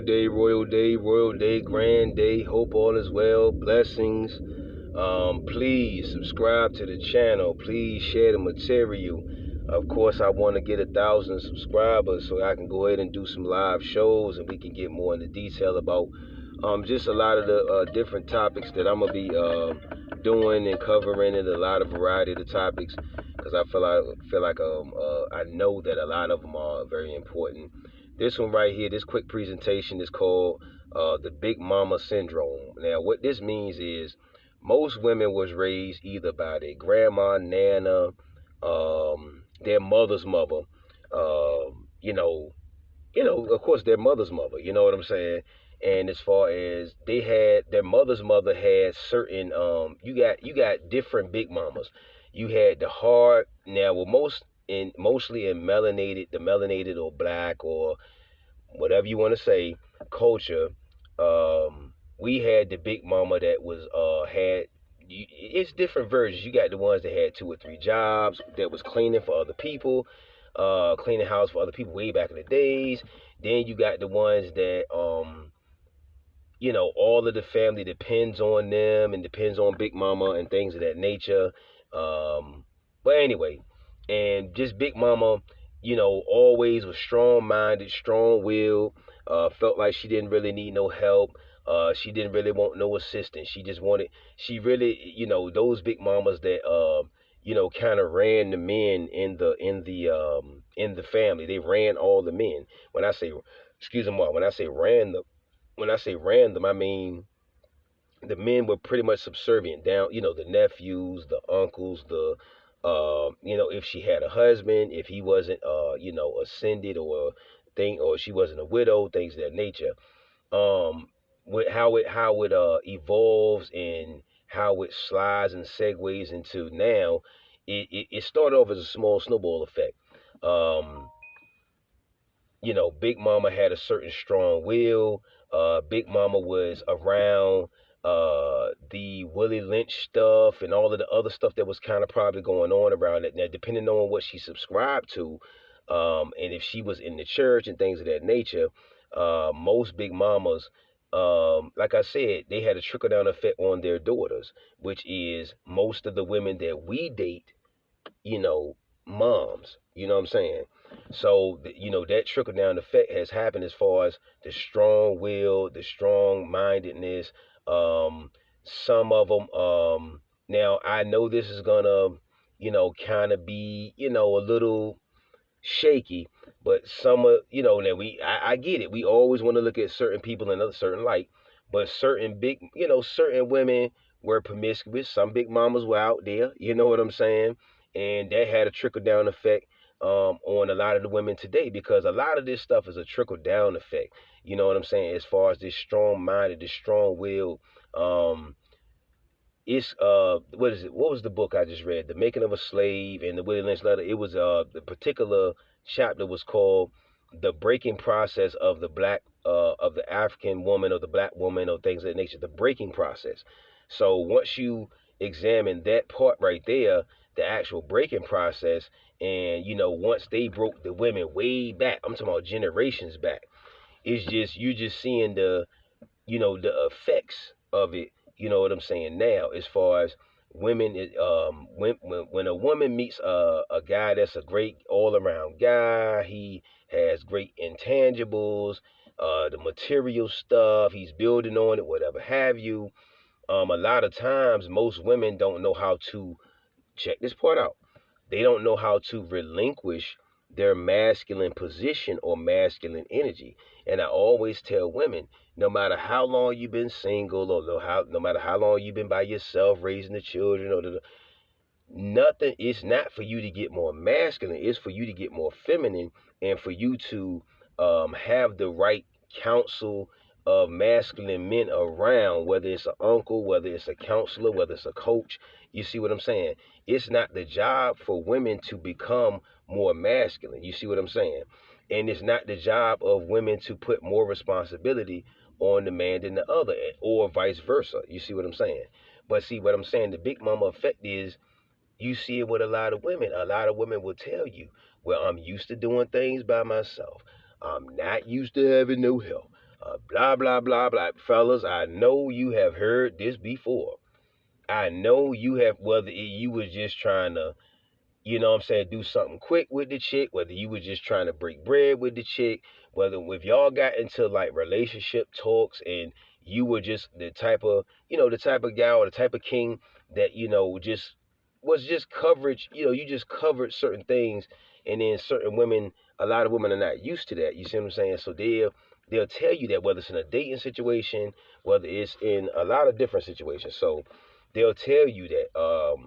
royal day, grand day. Hope all is well. Blessings. Please subscribe to the channel. Please share the material. Of course, I want to get 1,000 subscribers so I can go ahead and do some live shows and we can get more into detail about just a lot of the different topics that I'm gonna be doing and covering, and a lot of variety of the topics because I know that a lot of them are very important. This one right here, this quick presentation is called the Big Mama Syndrome. Now, what this means is most women was raised either by their grandma, nana, their mother's mother, you know, of course, their mother's mother. You know what I'm saying? And as far as they had, their mother's mother had certain, you got different big mamas. You had the hard. Now, well, mostly in the melanated or black or whatever you want to say culture. We had the big mama that was had. It's different versions. You got the ones that had 2 or 3 jobs, that was cleaning for other people, cleaning house for other people way back in the days. Then you got the ones that all of the family depends on them and depends on Big Mama and things of that nature. But anyway, and just Big Mama, always was strong minded, strong willed, felt like she didn't really need no help. She didn't really want no assistance. She really, those Big Mamas that, kind of ran the men in the family. They ran all the men. When I say, excuse me, when I say random, I mean the men were pretty much subservient down, the nephews, the uncles, if she had a husband, if he wasn't, ascended or she wasn't a widow, things of that nature. Um, with how it evolves and how it slides and segues into now, it started off as a small snowball effect. Um, Big Mama had a certain strong will. Big Mama was around the Willie Lynch stuff and all of the other stuff that was kind of probably going on around it. Now, depending on what she subscribed to, and if she was in the church and things of that nature, most Big Mamas, like I said, they had a trickle down effect on their daughters, which is most of the women that we date, you know, moms. You know what I'm saying? So, that trickle down effect has happened as far as the strong will, the strong mindedness. Some of them, now I know this is gonna, kind of be, a little shaky, but some of, that I get it. We always want to look at certain people in a certain light, but certain women were promiscuous. Some big mamas were out there, you know what I'm saying? And that had a trickle down effect on a lot of the women today, because a lot of this stuff is a trickle down effect. You know what I'm saying? As far as this strong minded, this strong willed, it's what is it? What was the book I just read? The Making of a Slave and the Willie Lynch Letter. It was the particular chapter was called The Breaking Process of the African Woman or the Black Woman or things of that nature. The breaking process. So once you examine that part right there, the actual breaking process, and once they broke the women way back, I'm talking about generations back. It's just you just seeing the effects of it. You know what I'm saying now, as far as women, when a woman meets a guy that's a great all around guy, he has great intangibles, the material stuff, he's building on it, whatever have you. A lot of times, most women don't know how to check this part out. They don't know how to relinquish their masculine position or masculine energy. And I always tell women, no matter how long you've been single, or no matter how long you've been by yourself raising the children, nothing, it's not for you to get more masculine, it's for you to get more feminine, and for you to have the right counsel of masculine men around, whether it's an uncle, whether it's a counselor, whether it's a coach. You see what I'm saying? It's not the job for women to become more masculine. You see what I'm saying? And it's not the job of women to put more responsibility on the man than the other, or vice versa. You see what I'm saying? But see what I'm saying, the big mama effect is, you see it with a lot of women. A lot of women will tell you, well, I'm used to doing things by myself. I'm not used to having no help. blah, blah, blah, blah. Fellas, I know you have heard this before. I know you have, whether you was just trying to, you know what I'm saying, do something quick with the chick, whether you was just trying to break bread with the chick, whether if y'all got into like relationship talks and you were just the type of, the type of guy or the type of king that, just was just coverage, you just covered certain things, and then certain women, a lot of women are not used to that. You see what I'm saying? So they'll tell you that, whether it's in a dating situation, whether it's in a lot of different situations. So they'll tell you that,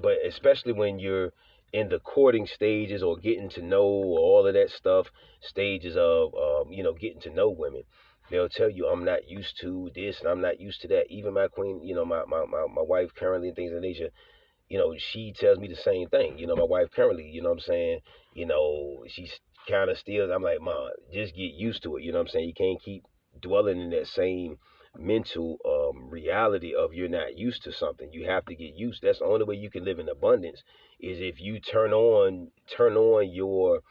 but especially when you're in the courting stages or getting to know or all of that stuff, stages of getting to know women, they'll tell you, I'm not used to this and I'm not used to that. Even my queen, my wife currently, and things of that nature, she tells me the same thing. My wife currently, what I'm saying, she's kind of still, I'm like, Ma, just get used to it. You know what I'm saying? You can't keep dwelling in that same mental reality of you're not used to something. You have to get used. That's the only way you can live in abundance, is if you turn on your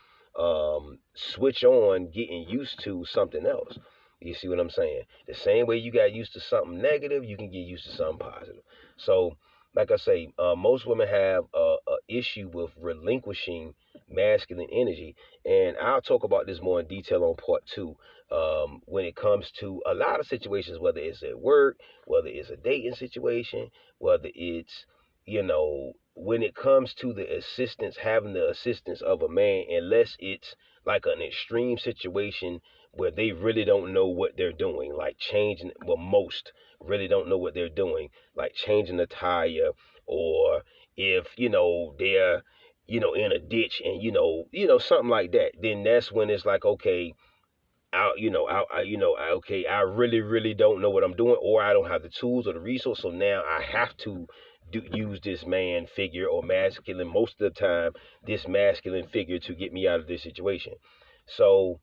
switch on getting used to something else. You see what I'm saying? The same way you got used to something negative, you can get used to something positive. So like I say, most women have a issue with relinquishing masculine energy, and I'll talk about this more in detail on part two. When it comes to a lot of situations, whether it's at work, whether it's a dating situation, whether it's, when it comes to the assistance, having the assistance of a man, unless it's like an extreme situation where they really don't know what they're doing, like changing, well, most really don't know what they're doing, like changing the tire, or if they're in a ditch, and something like that, then that's when it's like, okay, okay, I really, really don't know what I'm doing, or I don't have the tools or the resource. So now I have to use this man figure, or masculine, most of the time, this masculine figure, to get me out of this situation. So,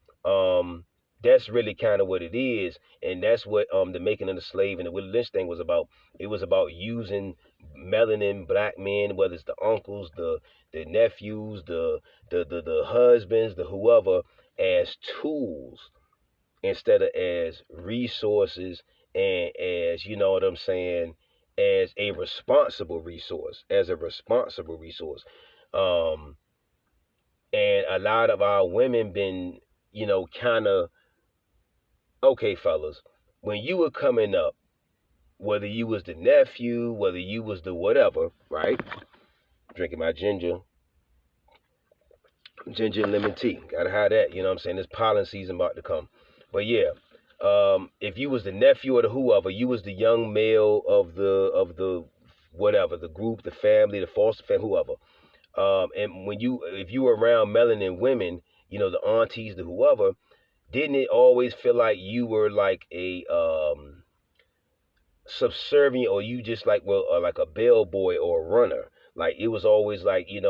that's really kind of what it is, and that's what the making of the slave and the Willie Lynch thing was about. It was about using melanin black men, whether it's the uncles, the nephews, the husbands, the whoever, as tools instead of as resources, and as, what I'm saying, as a responsible resource, um and a lot of our women been, kind of, okay, fellas, when you were coming up, whether you was the nephew, whether you was the whatever, right? Drinking my ginger and lemon tea. Gotta have that. You know what I'm saying? This pollen season about to come. But yeah, if you was the nephew or the whoever, you was the young male of the whatever, the group, the family, the foster family, whoever. And if you were around melanin women, the aunties, the whoever, didn't it always feel like you were like a subservient, or you just like, well, like a bellboy or a runner? Like, it was always like, you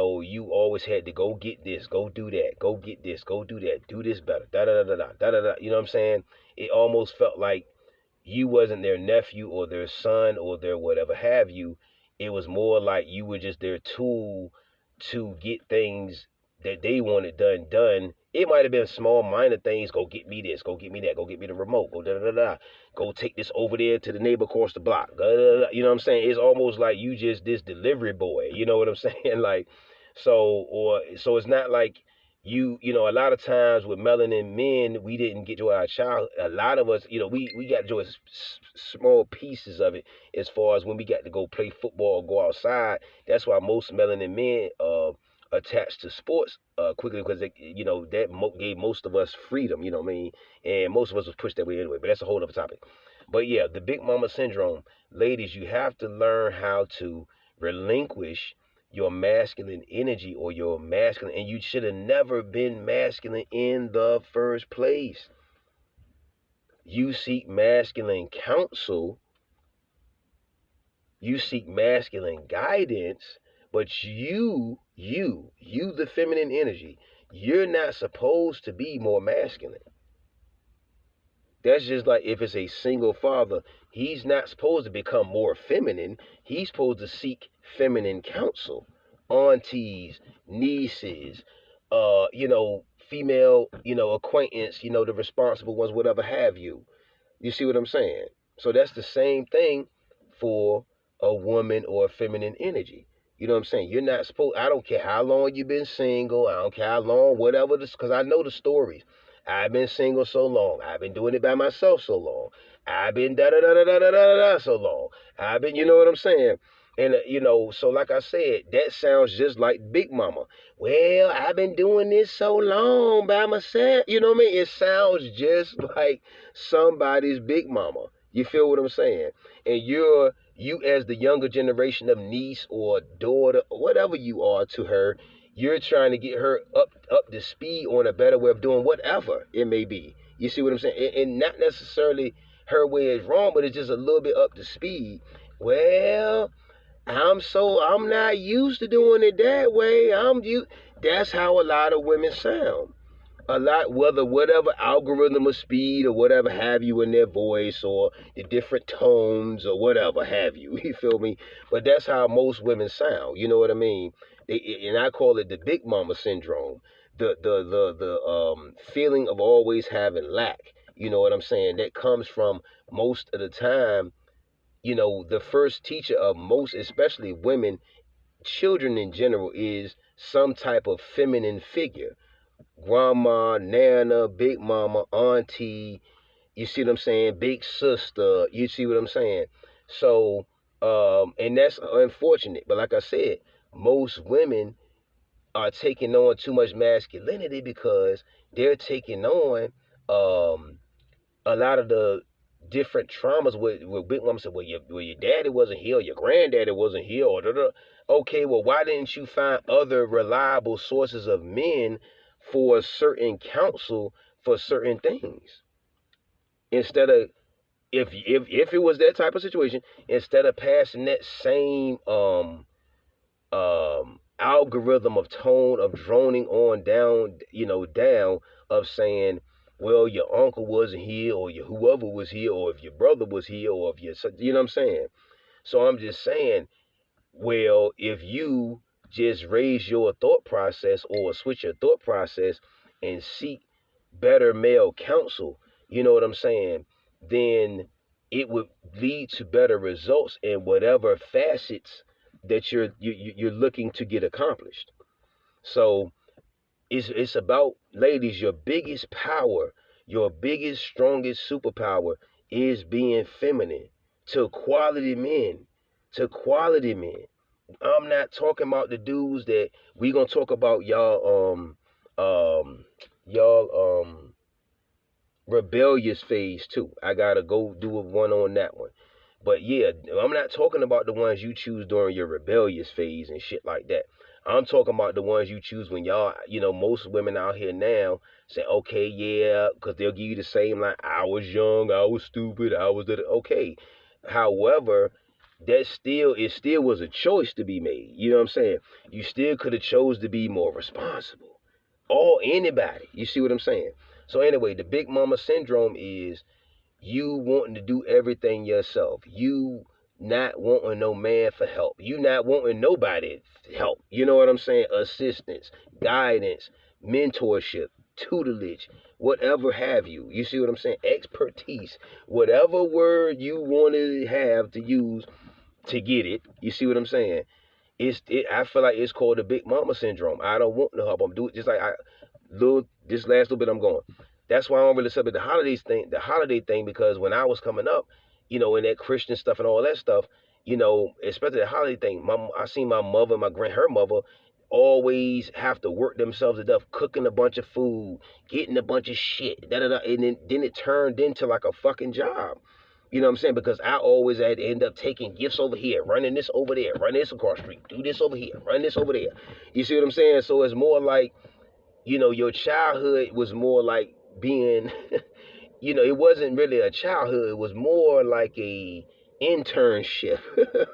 always had to go get this, go do that, go get this, go do that, do this better, da da da da da da da. You know what I'm saying? It almost felt like you wasn't their nephew or their son or their whatever have you. It was more like you were just their tool to get things that they wanted done. It might have been small, minor things. Go get me this. Go get me that. Go get me the remote. Go da da da da. Go take this over there to the neighbor across the block. Da, da, da. You know what I'm saying? It's almost like you just this delivery boy. You know what I'm saying? Like, so it's not like a lot of times with melanin men, we didn't get to our child. A lot of us, we got to small pieces of it, as far as when we got to go play football or go outside. That's why most melanin men attached to sports quickly, because that gave most of us freedom. You know what I mean? And most of us was pushed that way anyway. But that's a whole other topic. But yeah, the big mama syndrome, ladies, you have to learn how to relinquish your masculine energy, or your masculine, and you should have never been masculine in the first place. You seek masculine counsel, you seek masculine guidance, but you the feminine energy, you're not supposed to be more masculine. That's just like if it's a single father, he's not supposed to become more feminine. He's supposed to seek feminine counsel. Aunties, nieces, female, acquaintance, the responsible ones, whatever have you. You see what I'm saying? So that's the same thing for a woman or a feminine energy. You know what I'm saying? You're not supposed. I don't care how long you've been single. I don't care how long, whatever. This, because I know the stories. I've been single so long. I've been doing it by myself so long. I've been da da da da da da da da so long. I've been, you know what I'm saying? And so like I said, that sounds just like Big Mama. Well, I've been doing this so long by myself. You know what I mean? It sounds just like somebody's Big Mama. You feel what I'm saying? And you as the younger generation of niece or daughter, or whatever you are to her, you're trying to get her up to speed on a better way of doing whatever it may be. You see what I'm saying? And not necessarily her way is wrong, but it's just a little bit up to speed. Well, I'm not used to doing it that way. That's how a lot of women sound. A lot, whether whatever algorithm of speed or whatever have you in their voice or the different tones or whatever have you. You feel me? But that's how most women sound. You know what I mean? And I call it the Big Mama syndrome. The feeling of always having lack. You know what I'm saying? That comes from most of the time, the first teacher of most, especially women, children in general, is some type of feminine figure. Grandma, Nana, Big Mama, Auntie, you see what I'm saying? Big sister, you see what I'm saying? So, and that's unfortunate. But like I said, most women are taking on too much masculinity because they're taking on um, a lot of the different traumas with Big Mama said, well, your daddy wasn't here, or your granddaddy wasn't here, or da, da. Okay, well, why didn't you find other reliable sources of men for certain counsel for certain things? Instead of, if it was that type of situation, instead of passing that same algorithm of tone of droning on down, down of saying, well, your uncle wasn't here, or your whoever was here, or if your brother was here, or if your son, you know what I'm saying? So I'm just saying, well, if you just raise your thought process or switch your thought process and seek better male counsel, you know what I'm saying? Then it would lead to better results in whatever facets that you're looking to get accomplished. So it's about, ladies, your biggest power, your biggest strongest superpower is being feminine to quality men, to quality men. I'm not talking about the dudes that we gonna talk about y'all rebellious phase too. I gotta go do a one on that one. But yeah, I'm not talking about the ones you choose during your rebellious phase and shit like that. I'm talking about the ones you choose when y'all, most women out here now say, okay, yeah, because they'll give you the same line, I was young, I was stupid, I was the, okay. However, it still was a choice to be made. You know what I'm saying? You still could have chose to be more responsible. Or anybody. You see what I'm saying? So anyway, the Big Mama syndrome is you wanting to do everything yourself. You not wanting no man for help. You not wanting nobody help. You know what I'm saying? Assistance, guidance, mentorship, tutelage, whatever have you. You see what I'm saying? Expertise, whatever word you want to have to use to get it. You see what I'm saying? I feel like it's called the Big Mama syndrome. I don't want no help. I'm doing just like this last little bit I'm going. That's why I don't really celebrate the holiday thing, because when I was coming up, in that Christian stuff and all that stuff, especially the holiday thing, I seen my mother, her mother, always have to work themselves to death, cooking a bunch of food, getting a bunch of shit, da da da, and then it turned into like a fucking job. You know what I'm saying? Because I always had to end up taking gifts over here, running this over there, running this across the street, do this over here, run this over there. You see what I'm saying? So it's more like, your childhood was more like being, it wasn't really a childhood. It was more like a internship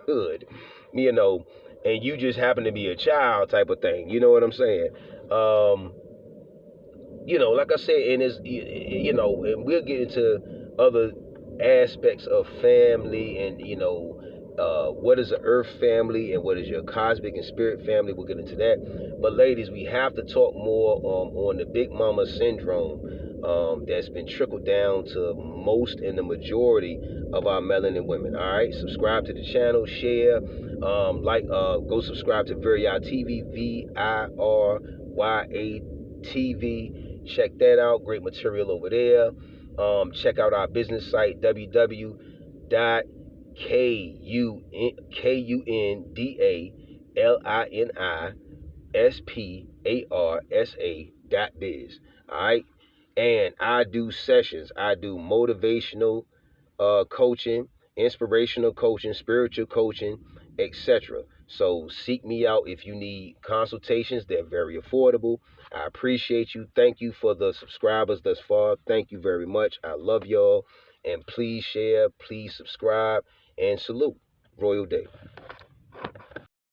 hood, you know, and you just happen to be a child type of thing. You know what I'm saying? Um, like I said, and and we'll get into other aspects of family, and what is an earth family and what is your cosmic and spirit family. We'll get into that. But ladies, we have to talk more on the Big Mama syndrome. that's been trickled down to most and the majority of our melanin women. All right, subscribe to the channel, share, go subscribe to Virya TV, VIRYA TV. Check that out. Great material over there. Check out our business site, www.kundalinsparsa.biz. All right, and I do sessions. I do motivational coaching, inspirational coaching, spiritual coaching, etc. So seek me out if you need consultations. They're very affordable. I appreciate you. Thank you for the subscribers thus far. Thank you very much. I love y'all. And please share, please subscribe, and salute. Royal Day.